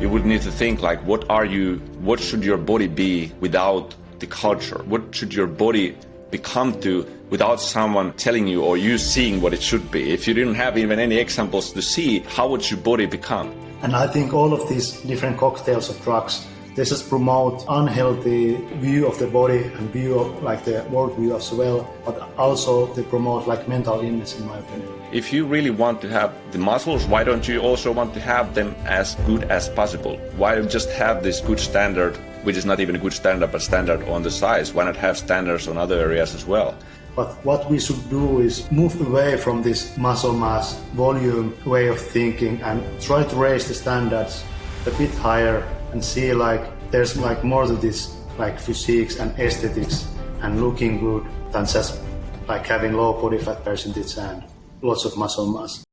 you would need to think like, what should your body be without the culture? What should your body become to without someone telling you or you seeing what it should be? If you didn't have even any examples to see, how would your body become? And I think all of these different cocktails of drugs, they just promote unhealthy view of the body and view of like the world view as well, but also they promote like mental illness in my opinion. If you really want to have the muscles, why don't you also want to have them as good as possible? Why just have this good standard, which is not even a good standard, but standard on the size? Why not have standards on other areas as well? But what we should do is move away from this muscle mass, volume way of thinking and try to raise the standards a bit higher and see like there's like more to this like physiques and aesthetics and looking good than just like having low body fat percentage and lots of muscle mass.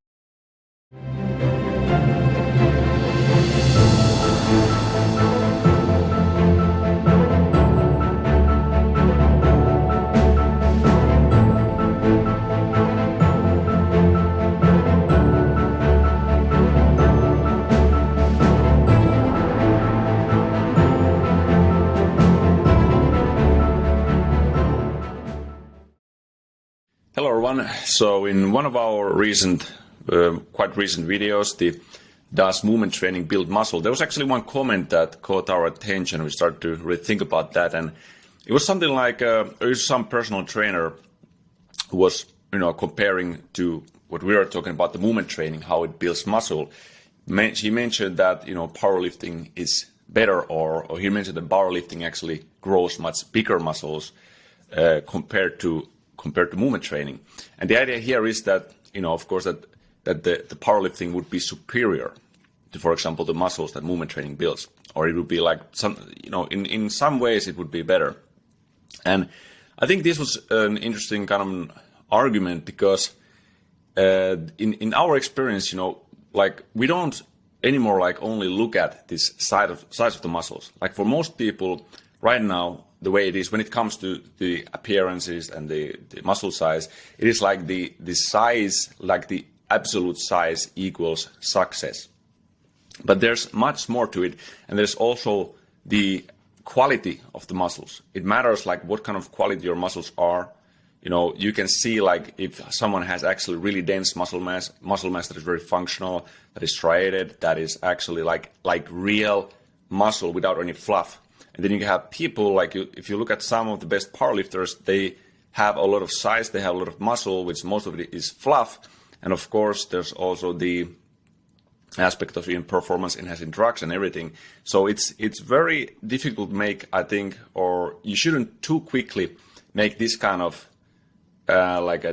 Hello everyone. So in one of our quite recent videos, the Does Movement Training Build Muscle? There was actually one comment that caught our attention. We started to really think about that, and it was something like some personal trainer who was comparing to what we are talking about, the movement training, how it builds muscle. He mentioned that powerlifting is better, or he mentioned that powerlifting actually grows much bigger muscles compared to movement training. And the idea here is that, of course, that the powerlifting would be superior to, for example, the muscles that movement training builds, or it would be like in some ways it would be better. And I think this was an interesting kind of argument because in our experience, like we don't anymore like only look at this size of the muscles. Like for most people right now, the way it is when it comes to the appearances and the muscle size, it is like the size, like the absolute size equals success. But there's much more to it, and there's also the quality of the muscles. It matters like what kind of quality your muscles are. You can see like if someone has actually really dense muscle mass that is very functional, that is striated, that is actually like real muscle without any fluff. And then you have people like if you look at some of the best powerlifters, they have a lot of size, they have a lot of muscle, which most of it is fluff. And of course, there's also the aspect of performance enhancing drugs and everything. So it's very difficult to make, I think, or you shouldn't too quickly make this kind of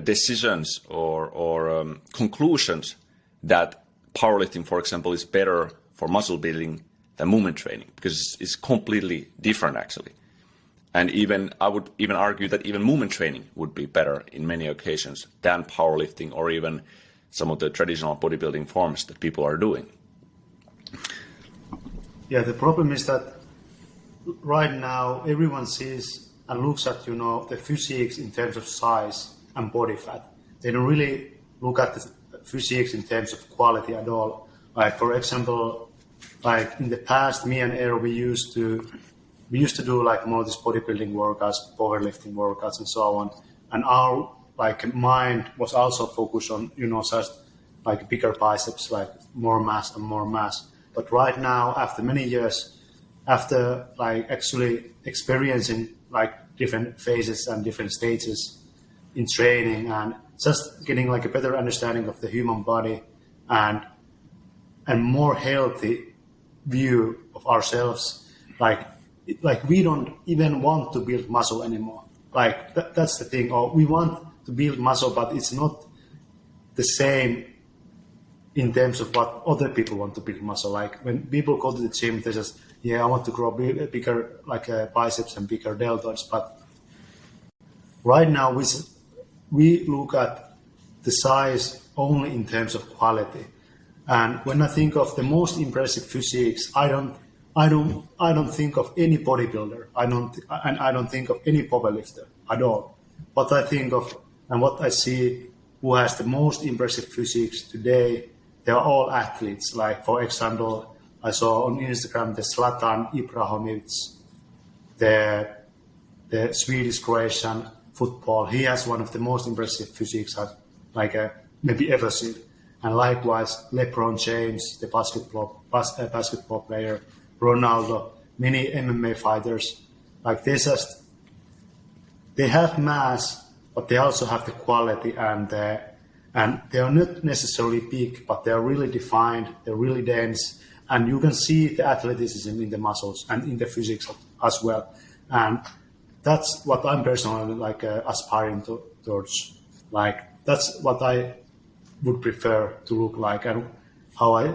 decisions or conclusions that powerlifting, for example, is better for muscle building than movement training, because it's completely different actually. And I would even argue that even movement training would be better in many occasions than powerlifting or even some of the traditional bodybuilding forms that people are doing. Yeah, the problem is that right now everyone sees and looks at the physiques in terms of size and body fat. They don't really look at the physiques in terms of quality at all. Like for example, like in the past, me and Eero, we used to do like more this bodybuilding workouts, powerlifting workouts, and so on. And our like mind was also focused on just like bigger biceps, like more mass and more mass. But right now, after many years, after like actually experiencing like different phases and different stages in training, and just getting like a better understanding of the human body and more healthy view of ourselves, like we don't even want to build muscle anymore. Like that's the thing. Or we want to build muscle, but it's not the same in terms of what other people want to build muscle. Like when people go to the gym, they just, I want to grow bigger, like biceps and bigger deltoids. But right now we look at the size only in terms of quality. And when I think of the most impressive physiques, I don't think of any bodybuilder. I don't think of any powerlifter at all. What I think of and what I see who has the most impressive physiques today, they are all athletes. Like for example, I saw on Instagram the Zlatan Ibrahimovic, the Swedish Croatian football. He has one of the most impressive physiques I've maybe ever seen. And likewise, LeBron James, the basketball player, Ronaldo, many MMA fighters. Like they have mass, but they also have the quality, and they are not necessarily big, but they are really defined. They're really dense, and you can see the athleticism in the muscles and in the physics as well. And that's what I'm personally aspiring towards. Like that's what I would prefer to look like, and how I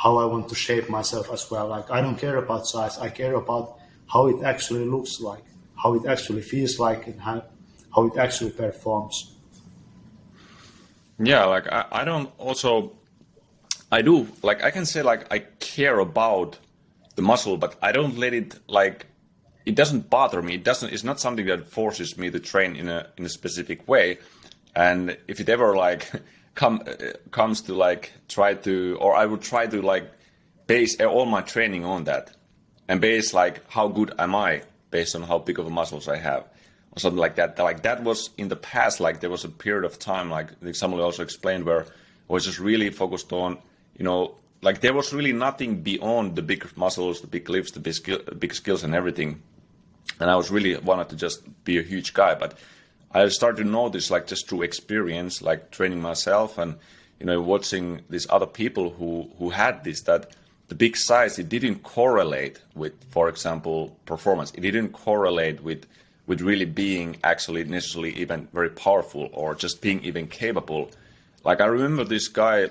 want to shape myself as well. Like I don't care about size. I care about how it actually looks like, how it actually feels like, and how it actually performs. Yeah, like I do, like I can say like I care about the muscle, but I don't let it it doesn't bother me. It's not something that forces me to train in a specific way. And if it ever comes to try to, or I would try to base all my training on that, and base how good am I based on how big of muscles I have, or something like that. Like that was in the past. Like there was a period of time, like somebody also explained, where I was just really focused on, there was really nothing beyond the big muscles, the big lifts, the big skills, and everything. And I was really wanted to just be a huge guy, but I started to notice, just through experience, training myself and, watching these other people who had this, that the big size, it didn't correlate with, for example, performance. It didn't correlate with really being actually necessarily even very powerful or just being even capable. Like I remember this guy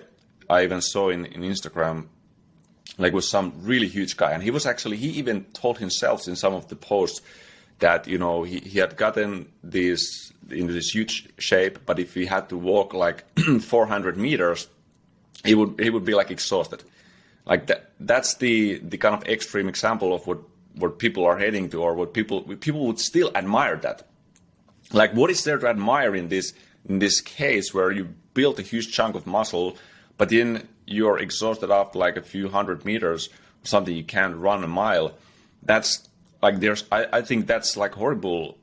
I even saw in Instagram, was some really huge guy. And he even told himself in some of the posts that, he had gotten into this huge shape, but if he had to walk 400 meters, he would be exhausted. That's the kind of extreme example of what people are heading to, or what people would still admire that. What is there to admire in this case where you build a huge chunk of muscle, but then you're exhausted after a few hundred meters or something, you can't run a mile? That's I think that's horrible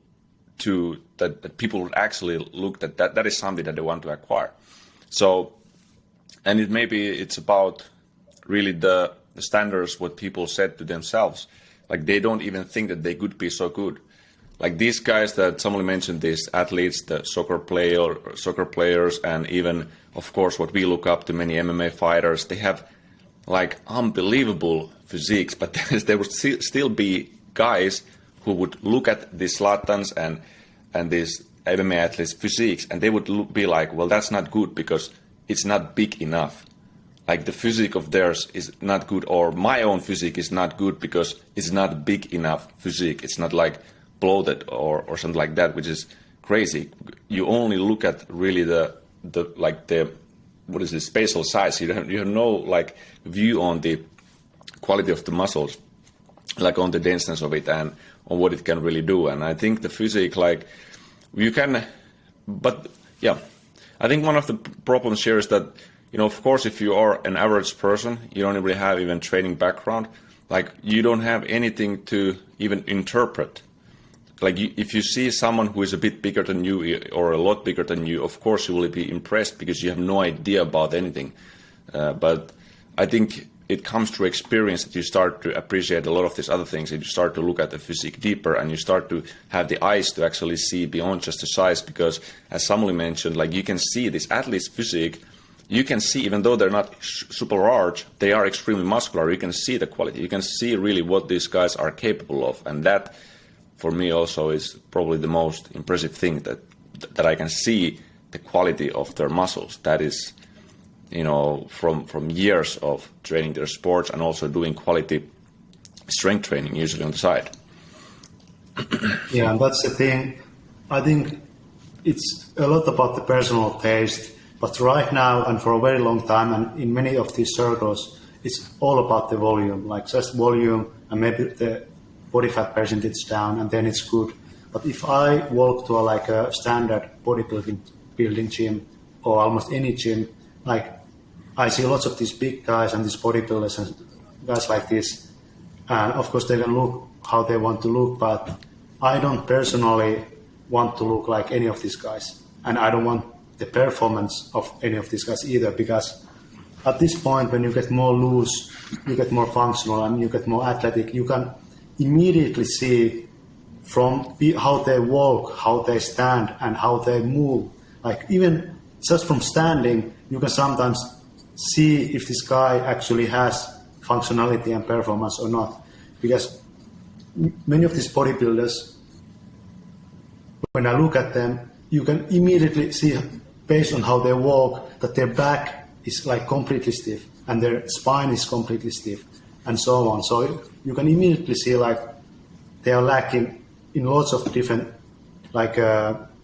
to that people would actually look at that is something that they want to acquire. So, and it's about really the standards what people set to themselves. They don't even think that they could be so good. These guys that somebody mentioned, these athletes, the soccer players, and even of course what we look up to, many MMA fighters, they have unbelievable physiques, but there would still be guys who would look at these Zlatans and these MMA athletes' physiques, and they would be well, that's not good because it's not big enough. The physique of theirs is not good, or my own physique is not good because it's not big enough physique. It's not bloated or something like that, which is crazy. You only look at really the what is the spatial size. You have no view on the quality of the muscles, on the denseness of it and on what it can really do. And I think the physique, you can, but yeah, I think one of the problems here is that, of course, if you are an average person, you don't really have even training background, you don't have anything to even interpret. If you see someone who is a bit bigger than you or a lot bigger than you, of course you will be impressed because you have no idea about anything. But I think it comes through experience that you start to appreciate a lot of these other things, and you start to look at the physique deeper, and you start to have the eyes to actually see beyond just the size. Because as somebody mentioned, you can see this athlete's physique. You can see, even though they're not super large, they are extremely muscular. You can see the quality. You can see really what these guys are capable of. And that, for me, also is probably the most impressive thing, that I can see the quality of their muscles. That is, from years of training their sports and also doing quality strength training, usually on the side. Yeah, and that's the thing. I think it's a lot about the personal taste. But right now, and for a very long time, and in many of these circles, it's all about the volume, just volume, and maybe the body fat percentage down, and then it's good. But if I walk to a standard bodybuilding gym, or almost any gym, I see lots of these big guys and these bodybuilders, and guys like this, and of course they can look how they want to look, but I don't personally want to look like any of these guys, and I don't want the performance of any of these guys either, because at this point when you get more loose, you get more functional, and you get more athletic, you can immediately see from how they walk, how they stand, and how they move. Like even just from standing, you can sometimes see if this guy actually has functionality and performance or not. Because many of these bodybuilders, when I look at them, you can immediately see, based on how they walk, that their back is like completely stiff and their spine is completely stiff and so on. So you can immediately see like they are lacking in lots of different like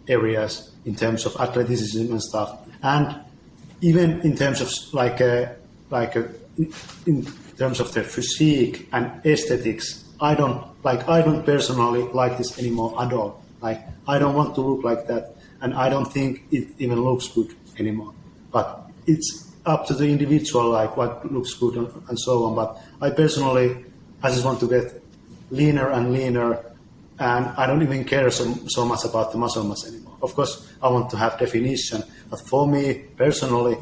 areas in terms of athleticism and stuff, and even in terms of in terms of their physique and aesthetics. I don't personally like this anymore at all. Like I don't want to look like that, and I don't think it even looks good anymore. But it's up to the individual, like what looks good and so on. But I personally, I just want to get leaner and leaner, and I don't even care so much about the muscle mass anymore. Of course, I want to have definition, but for me personally,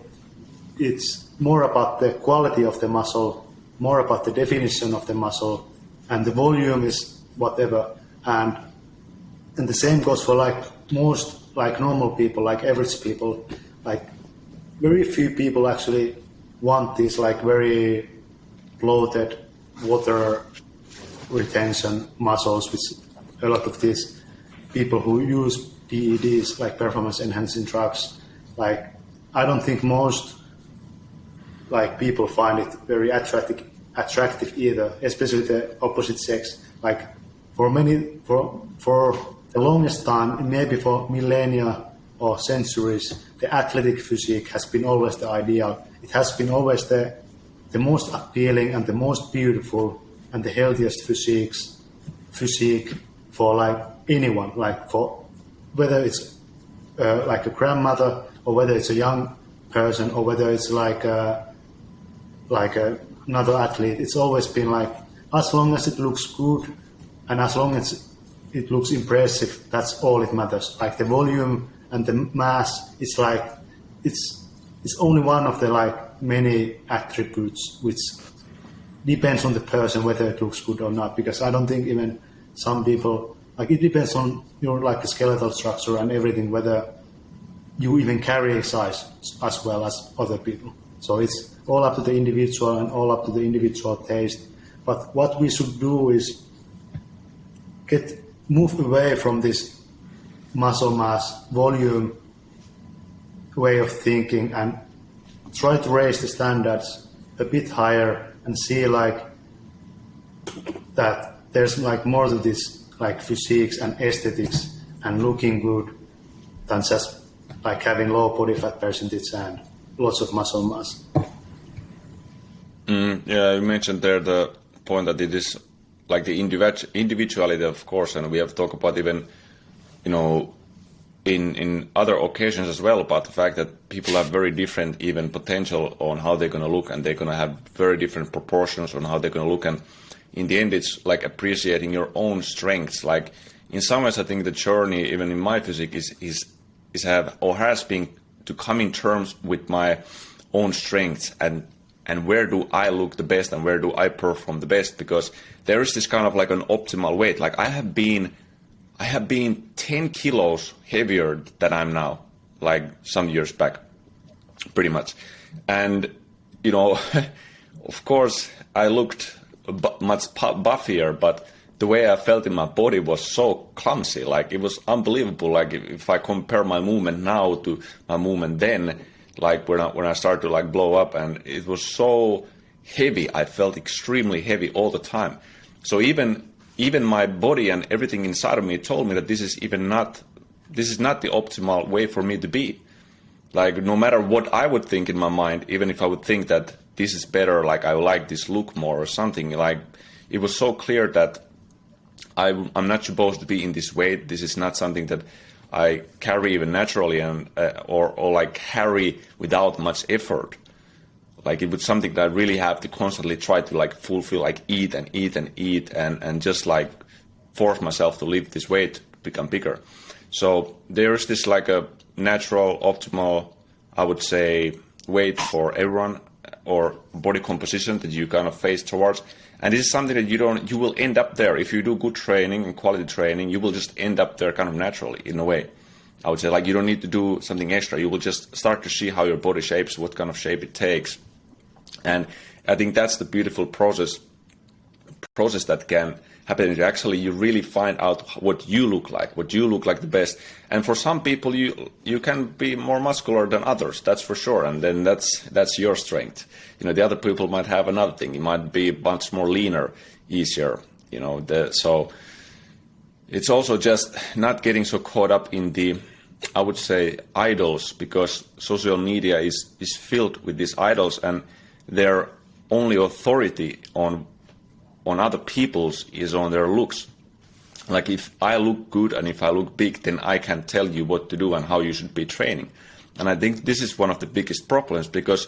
it's more about the quality of the muscle, more about the definition of the muscle, and the volume is whatever. And the same goes for like most like normal people, like average people. Like very few people actually want these like very bloated water retention muscles, which a lot of these people who use PEDs, like performance enhancing drugs, like I don't think most like people find it very attractive either, especially the opposite sex. Like for the longest time, maybe for millennia or centuries, the athletic physique has been always the ideal. It has been always the most appealing and the most beautiful and the healthiest physique for like anyone, like for whether it's like a grandmother or whether it's a young person or whether it's like another athlete. It's always been like, as long as it looks good and as long as it looks impressive, that's all it matters. Like the volume and the mass, it's like it's only one of the like many attributes which depends on the person whether it looks good or not. Because I don't think even some people, like it depends on your like skeletal structure and everything, whether you even carry size as well as other people. So it's all up to the individual and all up to the individual taste. But what we should do is move away from this muscle mass, volume way of thinking and try to raise the standards a bit higher and see like that there's like more to this like physiques and aesthetics and looking good than just like having low body fat percentage and lots of muscle mass. Yeah, you mentioned there the point that it is like the individuality, of course, and we have talked about even, you know, in other occasions as well, about the fact that people have very different even potential on how they're going to look, and they're going to have very different proportions on how they're going to look. And in the end, it's like appreciating your own strengths. Like in some ways, I think the journey, even in my physique, has been to come in terms with my own strengths and where do I look the best and where do I perform the best, because there is this kind of like an optimal weight. Like I have been 10 kilos heavier than I'm now, like some years back, pretty much. And, you know, of course I looked much buffier, but the way I felt in my body was so clumsy. Like it was unbelievable. Like if I compare my movement now to my movement then, like when I started to like blow up, and it was so heavy. I felt extremely heavy all the time. So even my body and everything inside of me told me that this is not the optimal way for me to be. Like no matter what I would think in my mind, even if I would think that this is better, like I like this look more or something, like it was so clear that I'm not supposed to be in this weight. This is not something that I carry even naturally and or like carry without much effort. Like it was something that I really have to constantly try to like fulfill, like eat and eat and eat and just like force myself to lift this weight, become bigger. So there is this like a natural, optimal, I would say, weight for everyone or body composition that you kind of face towards. And this is something that you will end up there. If you do good training and quality training, you will just end up there kind of naturally in a way. I would say like you don't need to do something extra. You will just start to see how your body shapes, what kind of shape it takes. And I think that's the beautiful process that can happen. Actually, you really find out what you look like the best. And for some people, you can be more muscular than others, that's for sure. And then that's your strength. You know, the other people might have another thing. It might be much more leaner, easier. You know, so it's also just not getting so caught up in the, I would say, idols, because social media is filled with these idols, and their only authority on other people's is on their looks. Like if I look good and if I look big, then I can tell you what to do and how you should be training. And I think this is one of the biggest problems, because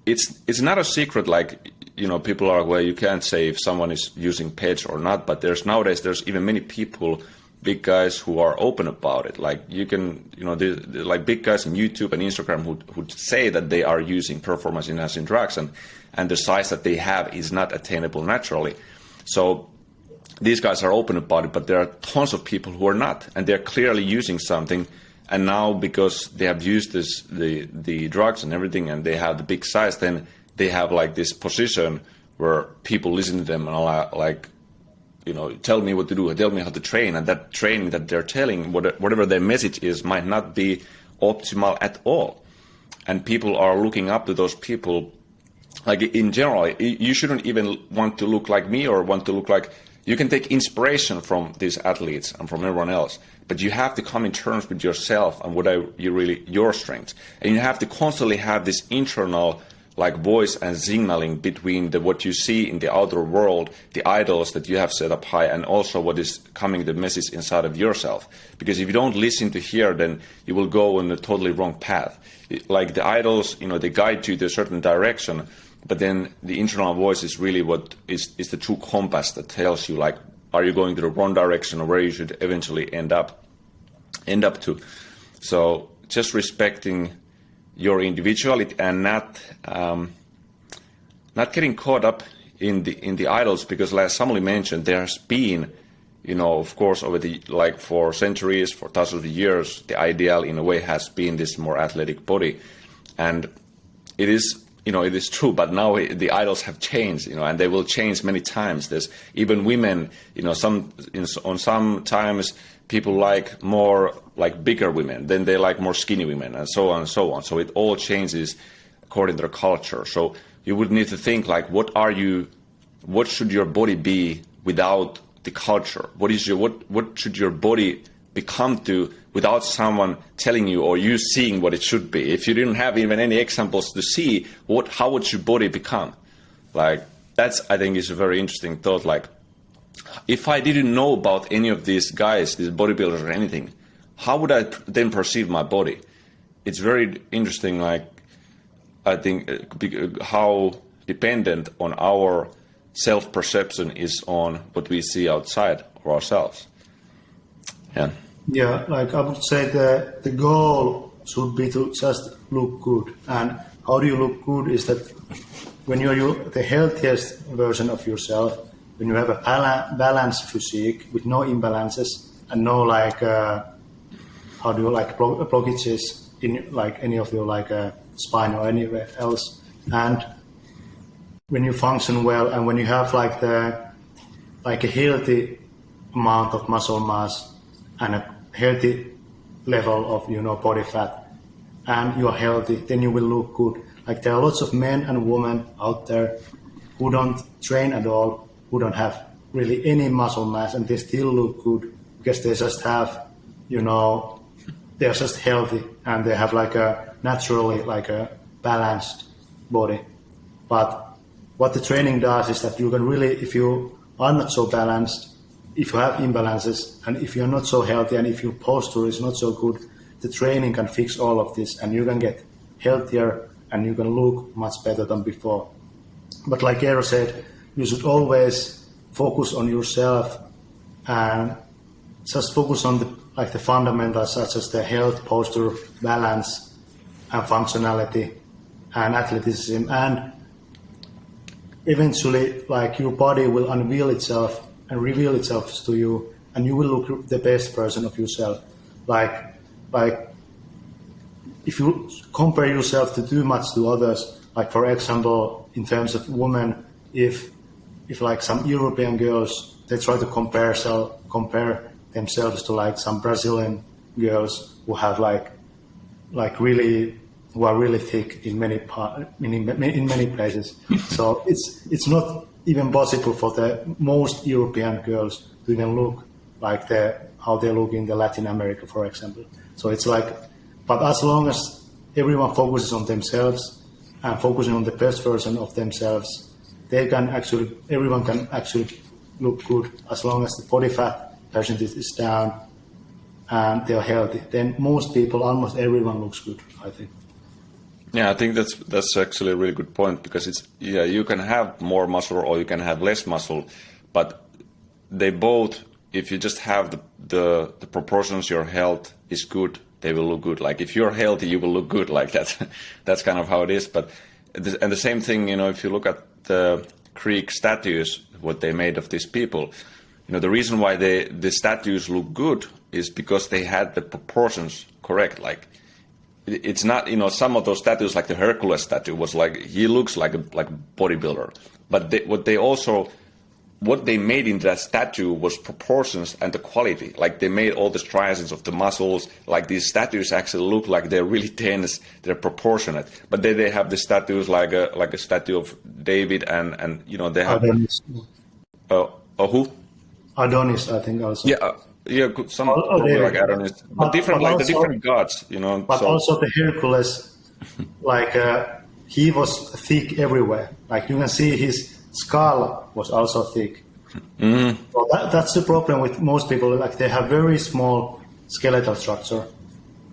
it's not a secret. Like, you know, people are, well, you can't say if someone is using page or not, but nowadays there's even many people, big guys, who are open about it. Like you can, you know, they're like big guys on YouTube and Instagram who say that they are using performance enhancing drugs, and the size that they have is not attainable naturally. So these guys are open about it, but there are tons of people who are not, and they're clearly using something. And now, because they have used the drugs and everything, and they have the big size, then they have like this position where people listen to them and are like, you know, tell me what to do, tell me how to train, and that training that they're telling, whatever their message is, might not be optimal at all. And people are looking up to those people. Like in general, you shouldn't even want to look like me or want to look like, you can take inspiration from these athletes and from everyone else, but you have to come in terms with yourself and what are your strengths. And you have to constantly have this internal like voice and signaling between what you see in the outer world, the idols that you have set up high, and also what is coming, the message inside of yourself. Because if you don't listen to hear, then you will go on a totally wrong path. Like the idols, you know, they guide you to a certain direction, but then the internal voice is really what is the true compass that tells you, like, are you going to the wrong direction or where you should eventually end up to. So just respecting your individuality and not getting caught up in the idols, because like Samuli mentioned, there has been, you know, of course, over the, like, for centuries, for thousands of years, the ideal in a way has been this more athletic body, and it is, you know, it is true. But now the idols have changed, you know, and they will change many times. There's even women, you know, sometimes people like more like bigger women, then they like more skinny women, and so on and so on. So it all changes according to the culture. So you would need to think like, what should your body be without the culture? What should your body become to without someone telling you or you seeing what it should be? If you didn't have even any examples to see, how would your body become? Like, that's, I think, is a very interesting thought. Like, if I didn't know about any of these guys, these bodybuilders or anything, how would I then perceive my body? It's very interesting, like, I think, how dependent on our self-perception is on what we see outside of ourselves. Yeah, like I would say the goal should be to just look good. And how do you look good is that when you're the healthiest version of yourself, when you have a balanced physique with no imbalances and no like blockages in like any of your like spine or anywhere else, and when you function well and when you have like a healthy amount of muscle mass and a healthy level of, you know, body fat, and you are healthy, then you will look good. Like there are lots of men and women out there who don't train at all, who don't have really any muscle mass, and they still look good because they just have, you know, they're just healthy and they have like a naturally like a balanced body. But what the training does is that you can really, if you are not so balanced, if you have imbalances, and if you're not so healthy, and if your posture is not so good, the training can fix all of this, and you can get healthier and you can look much better than before. But like Eero said, you should always focus on yourself and just focus on the fundamentals such as the health, posture, balance, and functionality, and athleticism. And eventually, like, your body will unveil itself and reveal itself to you, and you will look the best version of yourself. Like if you compare yourself too much to others, like for example, in terms of women, if like some European girls, they try to compare themselves to like some Brazilian girls who have who are really thick in many places. So it's not even possible for the most European girls to even look like how they look in the Latin America, for example. So it's like, but as long as everyone focuses on themselves and focusing on the best version of themselves, everyone can actually look good as long as the body fat percentage is down and they're healthy. Then most people, almost everyone looks good, I think. Yeah, I think that's actually a really good point, because you can have more muscle or you can have less muscle, but they both, if you just have the proportions, your health is good, they will look good. Like if you're healthy, you will look good like that. That's kind of how it is. But and the same thing, if you look at the Greek statues, what they made of these people, the reason why the statues look good is because they had the proportions correct. Like it's not, some of those statues, like the Hercules statue, was like, he looks like a bodybuilder. But what they made in that statue was proportions and the quality. Like they made all the striations of the muscles. Like these statues actually look like they're really tense, they're proportionate. But then they have the statues like a statue of David and they have Adonis. Who? Adonis, I think also. Yeah, some probably like Adonis, but different, like also, the different gods, But so. Also the Hercules, like he was thick everywhere. Like you can see his skull was also thick. Mm-hmm. So that's the problem with most people. Like they have very small skeletal structure,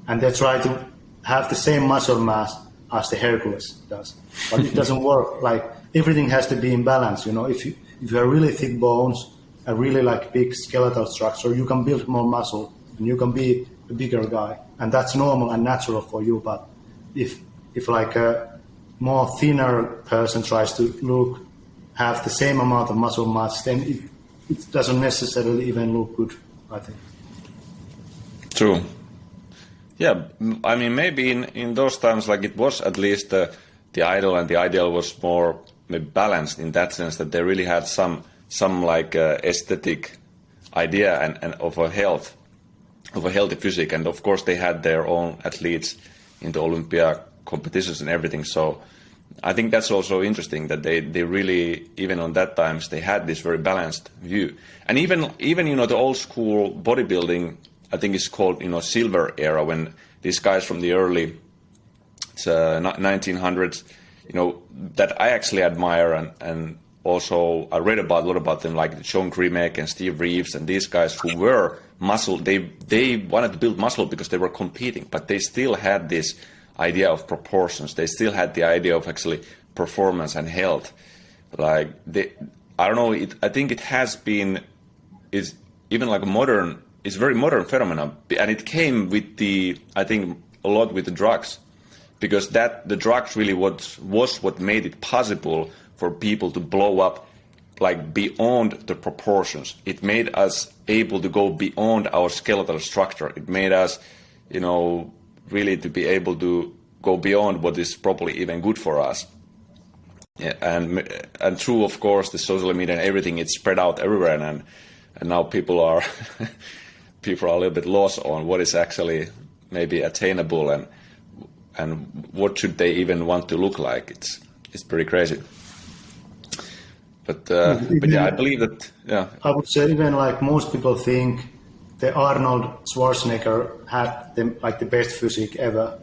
and they try to have the same muscle mass as the Hercules does, but it doesn't work. Like everything has to be in balance. If you have really thick bones, a really like big skeletal structure, you can build more muscle and you can be a bigger guy, and that's normal and natural for you. But if like a more thinner person tries to have the same amount of muscle mass, then it doesn't necessarily even look good, I think. True. Yeah, I mean, maybe in those times, like it was at least the idol, and the ideal was more maybe balanced in that sense, that they really had some like aesthetic idea and of a healthy physique, and of course they had their own athletes in the Olympia competitions and everything. So I think that's also interesting that they really, even on that times, they had this very balanced view. And even the old school bodybuilding, I think it's called silver era, when these guys from the early 1900s, that I actually admire, and also I read a lot about them, like Sean Grimek and Steve Reeves and these guys who were muscle. They wanted to build muscle because they were competing, but they still had this idea of proportions. They still had the idea of actually performance and health. Like I don't know. I think it has been, is even like it's very modern phenomenon, and it came with I think a lot with the drugs, because the drugs really was what made it possible for people to blow up like beyond the proportions. It made us able to go beyond our skeletal structure. It made us, really to be able to go beyond what is probably even good for us. Yeah, and through, of course, the social media and everything, it's spread out everywhere, and now people are a little bit lost on what is actually maybe attainable and what should they even want to look like. It's pretty crazy. But yeah, I believe that. Yeah, I would say even like most people think the Arnold Schwarzenegger had the best physique ever,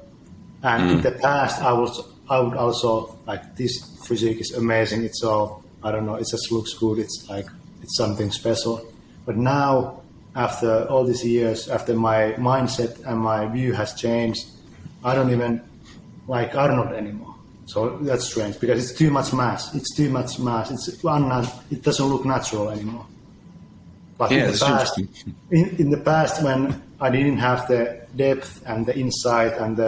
and in the past I would also like, this physique is amazing. It's so, I don't know, it just looks good. It's like it's something special. But now, after all these years, after my mindset and my view has changed, I don't even like Arnold anymore. So that's strange because it's too much mass. It's too much mass. It doesn't look natural anymore. But Yeah, in the past, when I didn't have the depth and the insight and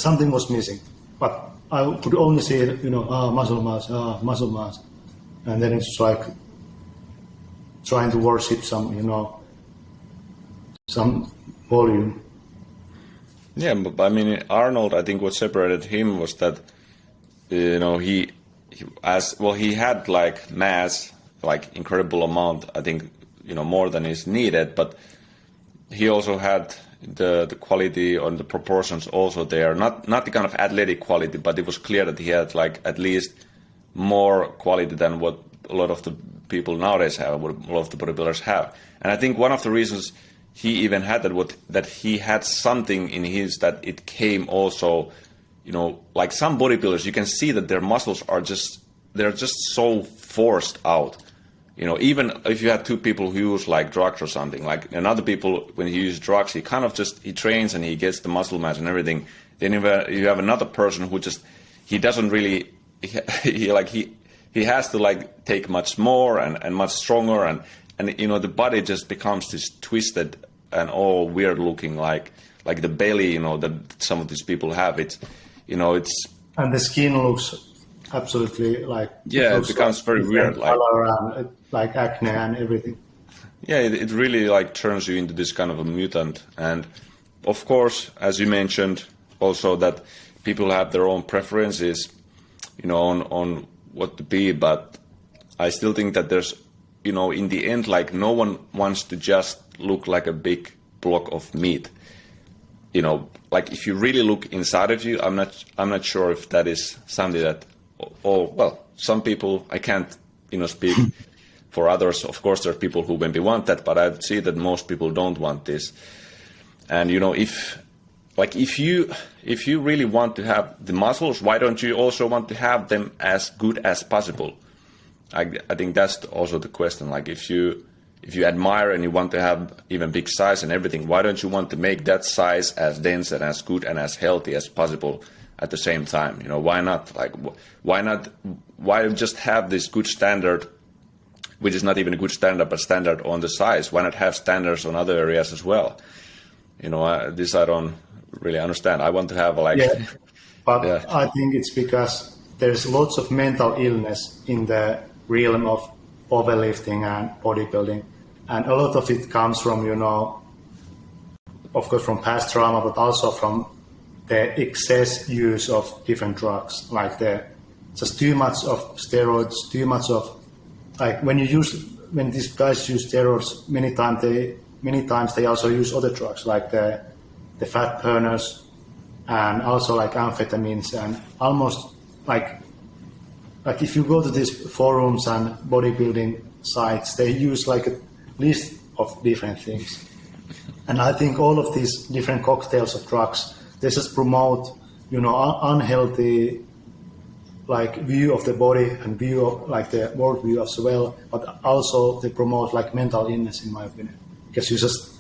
something was missing, but I could only see it, muscle mass, and then it's like trying to worship some volume. Yeah, but I mean, Arnold, I think what separated him was that, he had like mass, like incredible amount, I think, more than is needed, but he also had the quality or the proportions also there, not the kind of athletic quality, but it was clear that he had like at least more quality than what a lot of the people nowadays have, what a lot of the bodybuilders have. And I think one of the reasons he even had that he had something in his that it came also, like some bodybuilders, you can see that their muscles they're just so forced out. Even if you have two people who use like drugs or something, like another people, when he uses drugs, he kind of he trains and he gets the muscle mass and everything. Then you have another person who he doesn't really, he has to like take much more and much stronger and the body just becomes this twisted and all weird looking like the belly, that some of these people have. It's and the skin looks absolutely like it becomes very weird, color and like acne and everything. Yeah, it really like turns you into this kind of a mutant. And of course, as you mentioned, also that people have their own preferences, on what to be. But I still think that there's, in the end, like no one wants to just look like a big block of meat. Like if you really look inside of you, I'm not sure if that is something that. Some people, I can't, speak for others. Of course, there are people who maybe want that, but I see that most people don't want this. And if you really want to have the muscles, why don't you also want to have them as good as possible? I think that's also the question. Like if you admire and you want to have even big size and everything, why don't you want to make that size as dense and as good and as healthy as possible? At the same time, why not? Like, why just have this good standard, which is not even a good standard, but standard on the size? Why not have standards on other areas as well? This I don't really understand. I want to have I think it's because there's lots of mental illness in the realm of powerlifting and bodybuilding, and a lot of it comes from, of course, from past trauma, but also from the excess use of different drugs, like just too much of steroids, too much of when these guys use steroids, many times they also use other drugs like the fat burners and also like amphetamines, and almost like if you go to these forums and bodybuilding sites, they use like a list of different things. And I think all of these different cocktails of drugs, they just promote, unhealthy, view of the body and view of the world view as well. But also they promote mental illness, in my opinion, because you just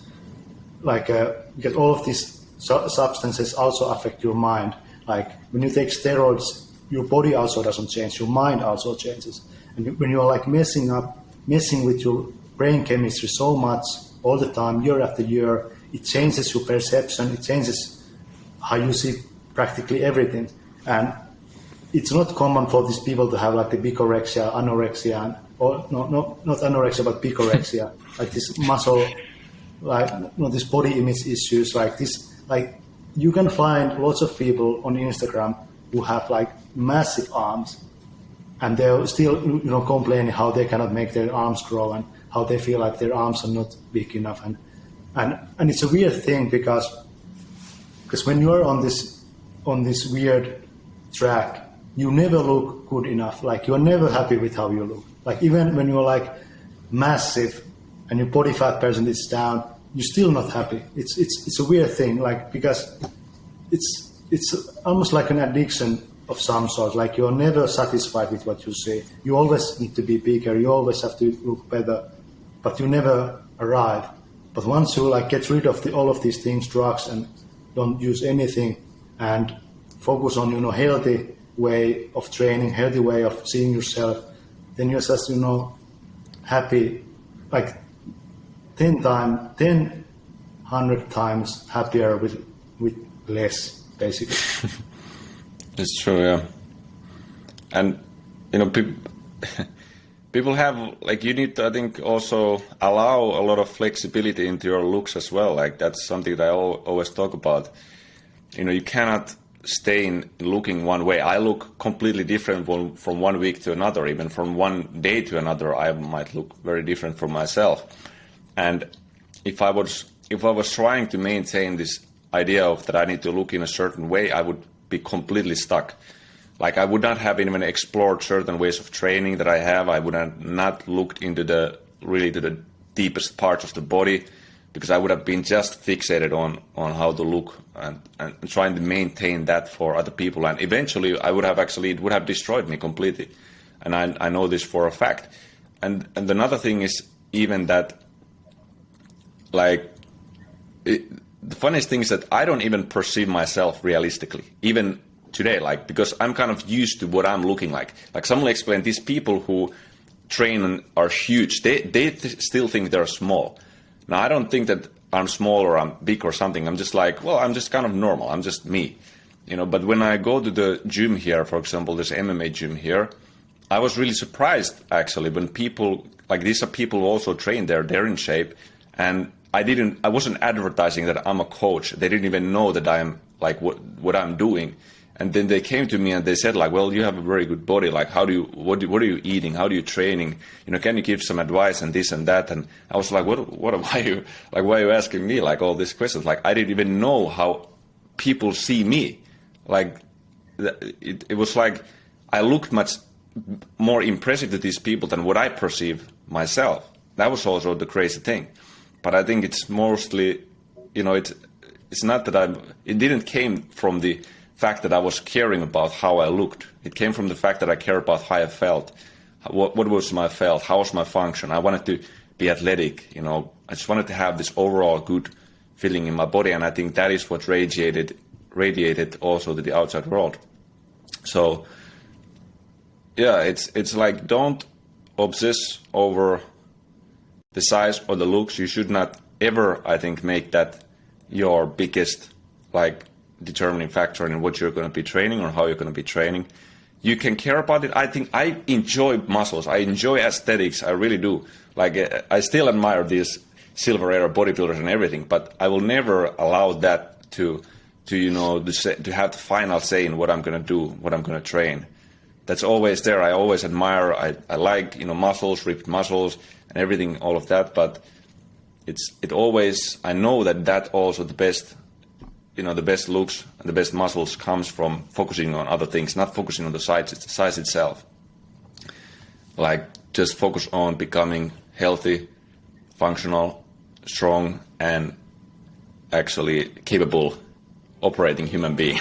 because all of these substances also affect your mind. Like when you take steroids, your body also doesn't change, your mind also changes. And when you are messing with your brain chemistry so much all the time, year after year, it changes your perception, it changes how you see practically everything. And it's not common for these people to have the bigorexia, anorexia, or not anorexia, but bigorexia, like this muscle, this body image issues like this. Like you can find lots of people on Instagram who have massive arms, and they're still complaining how they cannot make their arms grow and how they feel like their arms are not big enough. And it's a weird thing because when you're on this weird track, you never look good enough. Like you're never happy with how you look. Like even when you're massive and your body fat percentage is down, you're still not happy. It's a weird thing. Because it's almost like an addiction of some sort. Like you're never satisfied with what you see. You always need to be bigger. You always have to look better, but you never arrive. But once you get rid of all of these things, drugs, and don't use anything, and focus on, healthy way of training, healthy way of seeing yourself, then you're just, happy, like 100 times happier with less, basically. It's true, yeah. And, people have, like, you need to, I think, also allow a lot of flexibility into your looks as well. Like, that's something that I always talk about. You cannot stay in looking one way. I look completely different from one week to another. Even from one day to another, I might look very different from myself. And if I was trying to maintain this idea of that I need to look in a certain way, I would be completely stuck. Like, I would not have even explored certain ways of training that I have. I would have not looked into the deepest parts of the body, because I would have been just fixated on how to look and trying to maintain that for other people. And eventually it would have destroyed me completely. And I know this for a fact. And another thing is even that, like, the funniest thing is that I don't even perceive myself realistically, even today, like, because I'm kind of used to what I'm looking like. Like, someone explained, these people who train and are huge, they still think they're small. Now, I don't think that I'm small or I'm big or something. I'm just like, well, I'm just kind of normal. I'm just me, But when I go to the gym here, for example, this MMA gym here, I was really surprised, actually, when people, like, these are people who also train there, they're in shape, and I wasn't advertising that I'm a coach. They didn't even know that I'm, like, what I'm doing. And then they came to me and they said, like, well, you have a very good body. Like, what are you eating? How do you training? Can you give some advice and this and that? And I was like, why are you asking me, like, all these questions? Like, I didn't even know how people see me. Like, it was like I looked much more impressive to these people than what I perceive myself. That was also the crazy thing. But I think it's mostly, it's not that it didn't came from the fact that I was caring about how I looked. It came from the fact that I care about how I felt. What was my felt? How was my function? I wanted to be athletic, I just wanted to have this overall good feeling in my body, and I think that is what radiated also to the outside world. So, yeah, it's like, don't obsess over the size or the looks. You should not ever, I think, make that your biggest, like, determining factor in what you're going to be training or how you're going to be training. You can care about it. I think I enjoy muscles. I enjoy aesthetics. I really do. Like, I still admire these silver era bodybuilders and everything, but I will never allow that to have the final say in what I'm going to do, what I'm going to train. That's always there. I always admire. I like, muscles, ripped muscles and everything, all of that. But it always, I know that also the best, the best looks and the best muscles comes from focusing on other things, not focusing on the size itself. Like, just focus on becoming healthy, functional, strong, and actually capable operating human being.